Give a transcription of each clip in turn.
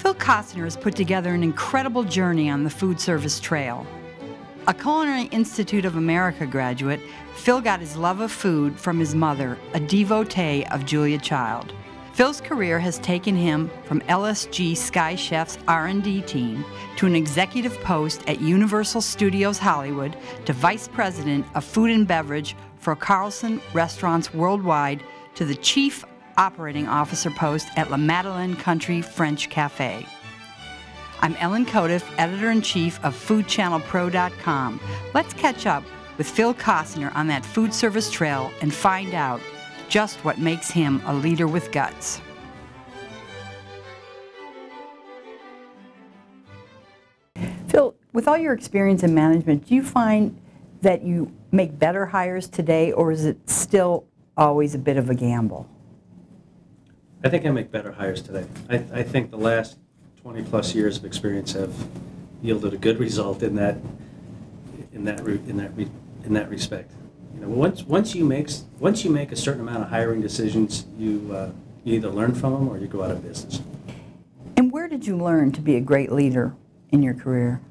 Phil Costner has put together an incredible journey on the food service trail. A Culinary Institute of America graduate, Phil got his love of food from his mother, a devotee of Julia Child. Phil's career has taken him from LSG Sky Chef's R&D team to an executive post at Universal Studios Hollywood to vice president of food and beverage for Carlson Restaurants Worldwide to the chief operating officer post at La Madeleine Country French Cafe. I'm Ellen Codiff, editor-in-chief of FoodChannelPro.com. Let's catch up with Phil Costner on that food service trail and find out just what makes him a leader with guts. Phil, with all your experience in management, do you find that you make better hires today, or is it still always a bit of a gamble? I think I make better hires today. I think the last 20-plus years of experience have yielded a good result in that respect. You know, once you make a certain amount of hiring decisions, you either learn from them or you go out of business. And where did you learn to be a great leader in your career?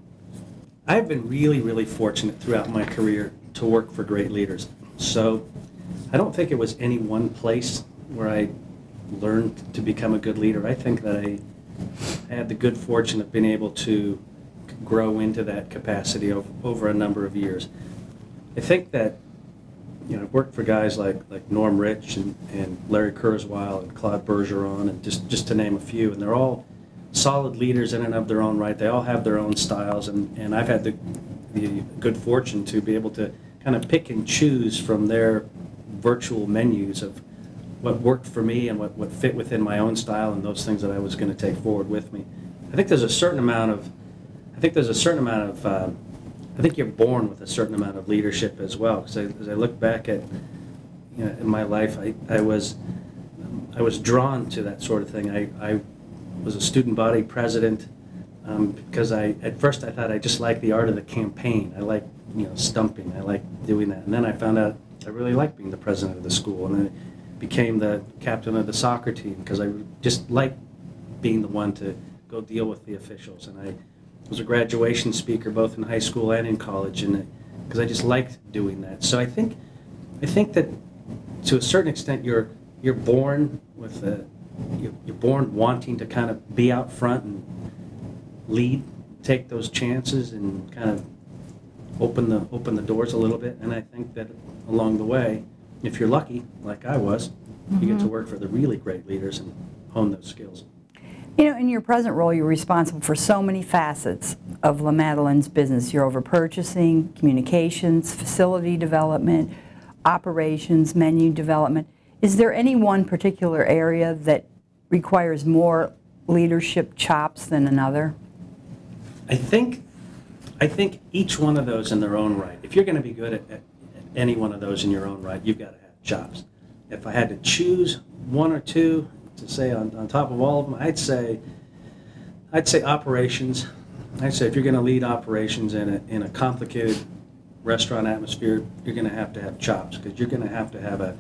I've been really, really fortunate throughout my career to work for great leaders. So I don't think it was any one place where I learned to become a good leader. I think that I had the good fortune of being able to grow into that capacity over a number of years. I think that, you know, I've worked for guys like Norm Rich and Larry Kurzweil and Claude Bergeron, and just to name a few, and they're all solid leaders in and of their own right. They all have their own styles, and I've had the good fortune to be able to kind of pick and choose from their virtual menus of what worked for me and what fit within my own style and those things that I was going to take forward with me. I think there's a certain amount of, I think you're born with a certain amount of leadership as well. Because as I look back at, you know, in my life, I was drawn to that sort of thing. I was a student body president because at first I thought I just liked the art of the campaign. I liked, you know, stumping. I liked doing that, and then I found out I really liked being the president of the school, and I became the captain of the soccer team because I just liked being the one to go deal with the officials. And I was a graduation speaker both in high school and in college, and because I just liked doing that. So I think that to a certain extent you're born with you're born wanting to kind of be out front and lead, take those chances, and kind of open the doors a little bit. And I think that along the way, if you're lucky, like I was, you get to work for the really great leaders and hone those skills. You know, in your present role, you're responsible for so many facets of La Madeleine's business. You're over purchasing, communications, facility development, operations, menu development. Is there any one particular area that requires more leadership chops than another? I think each one of those in their own right. If you're going to be good at any one of those in your own right, you've got to have chops. If I had to choose one or two to say on top of all of them, I'd say operations. I'd say if you're going to lead operations in a complicated restaurant atmosphere, you're going to have chops, because you're going to have a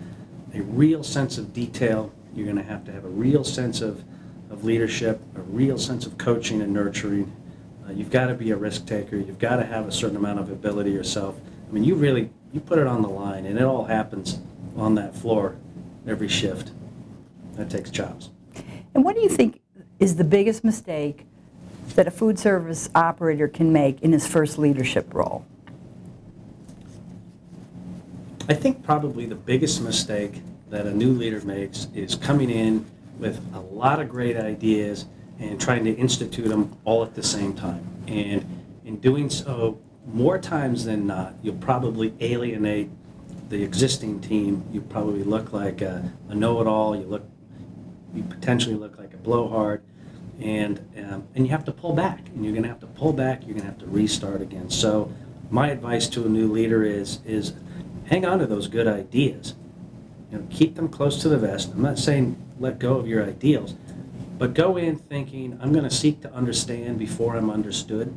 real sense of detail. You're going to have a real sense of leadership, a real sense of coaching and nurturing. You've got to be a risk taker. You've got to have a certain amount of ability yourself. I mean, you put it on the line, and it all happens on that floor every shift. That takes chops. And what do you think is the biggest mistake that a food service operator can make in his first leadership role? I think probably the biggest mistake that a new leader makes is coming in with a lot of great ideas and trying to institute them all at the same time. And in doing so, more times than not, you'll probably alienate the existing team. You probably look like a know-it-all. You potentially look like a blowhard, and you have to pull back. And you're going to have to pull back. You're going to have to restart again. So my advice to a new leader is hang on to those good ideas. You know, keep them close to the vest. I'm not saying let go of your ideals, but go in thinking, I'm going to seek to understand before I'm understood,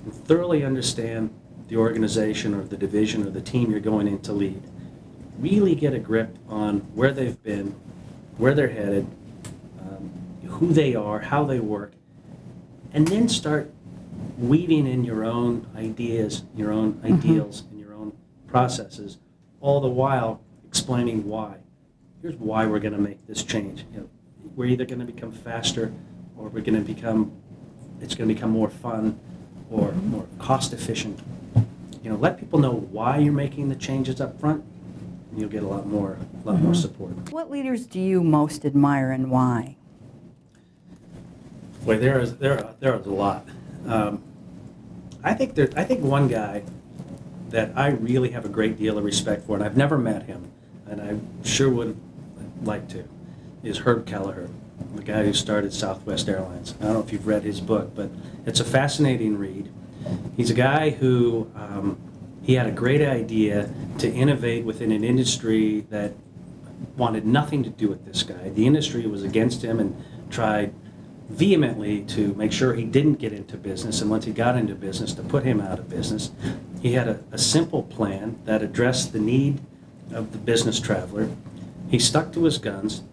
and thoroughly understand the organization or the division or the team you're going in to lead. Really get a grip on where they've been, where they're headed, who they are, how they work, and then start weaving in your own ideas, your own ideals, and your own processes, all the while explaining why. Here's why we're going to make this change. We're either going to become faster, or we're going to become, it's going to become more fun, or more cost efficient. Let people know why you're making the changes up front, and you'll get a lot more support. What leaders do you most admire and why? Boy, there is a lot. I think one guy that I really have a great deal of respect for, and I've never met him, and I sure would like to, is Herb Kelleher, the guy who started Southwest Airlines. I don't know if you've read his book, but it's a fascinating read. He's a guy who he had a great idea to innovate within an industry that wanted nothing to do with this guy. The industry was against him and tried vehemently to make sure he didn't get into business, and once he got into business, to put him out of business. He had a simple plan that addressed the need of the business traveler. He stuck to his guns.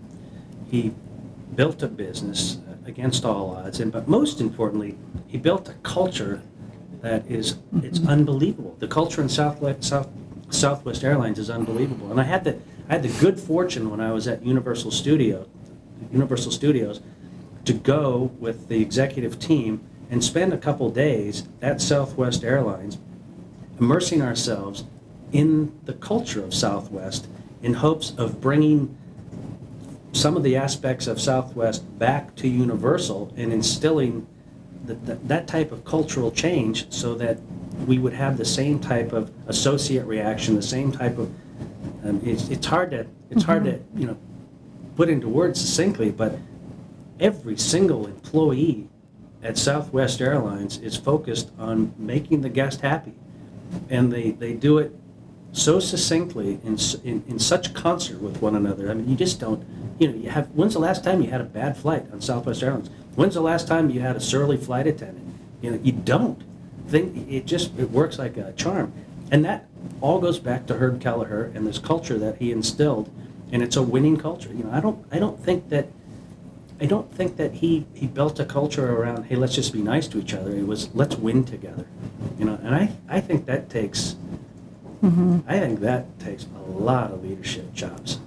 He built a business against all odds, but most importantly, he built a culture that it's unbelievable. The culture in Southwest Airlines is unbelievable. And I had the good fortune when I was at Universal Studios to go with the executive team and spend a couple days at Southwest Airlines immersing ourselves in the culture of Southwest in hopes of bringing some of the aspects of Southwest back to Universal and instilling that type of cultural change so that we would have the same type of associate reaction, the same type of, it's hard to put into words succinctly, but every single employee at Southwest Airlines is focused on making the guest happy, and they do it so succinctly in such concert with one another. I mean, you just don't, when's the last time you had a bad flight on Southwest Airlines? When's the last time you had a surly flight attendant? You don't. It works like a charm. And that all goes back to Herb Kelleher and this culture that he instilled, and it's a winning culture. I don't think that he built a culture around, hey, let's just be nice to each other. It was, let's win together. And I think that takes a lot of leadership jobs.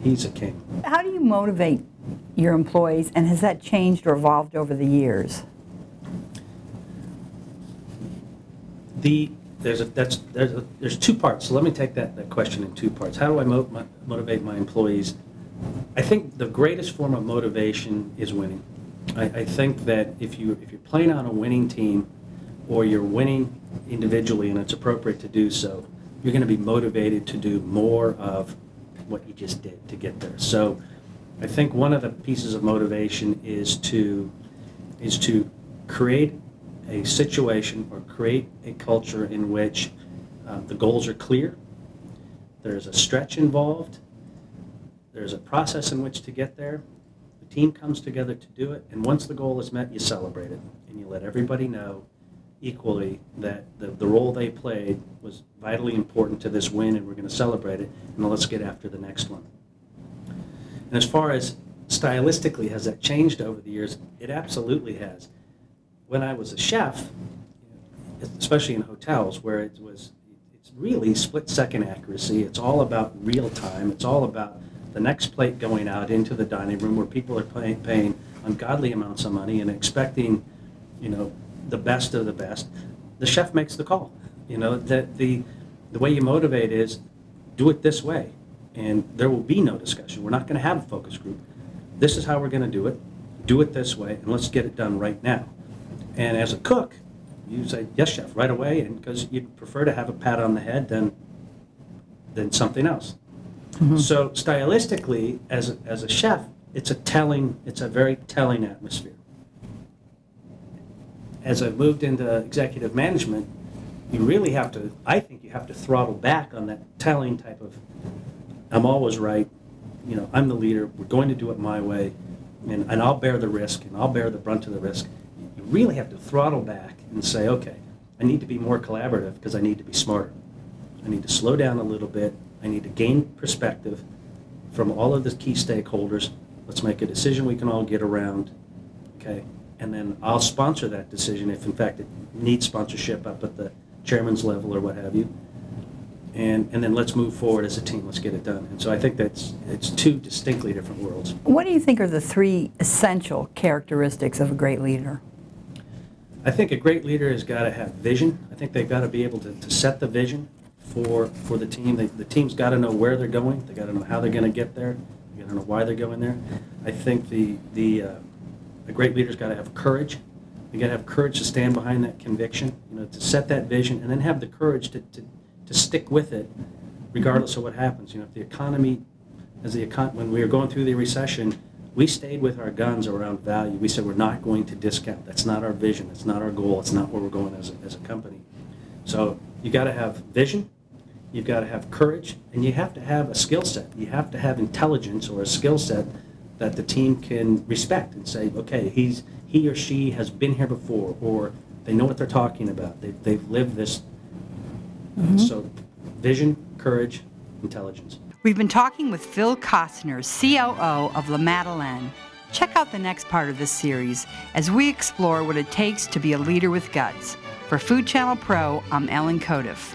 He's a king. How do you motivate your employees, and has that changed or evolved over the years? There's two parts. So let me take that question in two parts. How do I motivate my employees? I think the greatest form of motivation is winning. I think that if you're playing on a winning team, or you're winning individually, and it's appropriate to do so, you're going to be motivated to do more of what you just did to get there. So I think one of the pieces of motivation is to create a situation or create a culture in which the goals are clear, there's a stretch involved, there's a process in which to get there, the team comes together to do it, and once the goal is met, you celebrate it, and you let everybody know equally that the role they played was vitally important to this win, and we're going to celebrate it, and let's get after the next one. And as far as stylistically, has that changed over the years? It absolutely has. When I was a chef, especially in hotels where it's really split-second accuracy, it's all about real time, it's all about the next plate going out into the dining room where people are paying ungodly amounts of money and expecting, the best of the best. The chef makes the call. That the way you motivate is do it this way, and there will be no discussion. We're not going to have a focus group. This is how we're going to do it. Do it this way, and let's get it done right now. And as a cook, you say, yes, chef, right away, and because you'd prefer to have a pat on the head than something else. Mm-hmm. So stylistically, as a chef, it's a very telling atmosphere. As I've moved into executive management, you really have to, I think you have to throttle back on that telling type of, I'm always right, I'm the leader, we're going to do it my way, and I'll bear the risk, and I'll bear the brunt of the risk. You really have to throttle back and say, okay, I need to be more collaborative because I need to be smarter. I need to slow down a little bit. I need to gain perspective from all of the key stakeholders, Let's make a decision we can all get around, okay? And then I'll sponsor that decision if, in fact, it needs sponsorship up at the chairman's level or what have you. And then let's move forward as a team. Let's get it done. And so I think it's two distinctly different worlds. What do you think are the three essential characteristics of a great leader? I think a great leader has got to have vision. I think they've got to be able to set the vision for the team. The team's got to know where they're going. They've got to know how they're going to get there. They've got to know why they're going there. I think a great leader's got to have courage. You got to have courage to stand behind that conviction, to set that vision, and then have the courage to stick with it, regardless of what happens. If the economy, when we were going through the recession, we stayed with our guns around value. We said we're not going to discount. That's not our vision. That's not our goal. It's not where we're going as a company. So you got to have vision. You've got to have courage, and you have to have a skill set. You have to have intelligence or a skill set that the team can respect and say, okay, he or she has been here before, or they know what they're talking about. They've lived this. So vision, courage, intelligence. We've been talking with Phil Costner, COO of La Madeleine. Check out the next part of this series as we explore what it takes to be a leader with guts. For Food Channel Pro, I'm Ellen Codiff.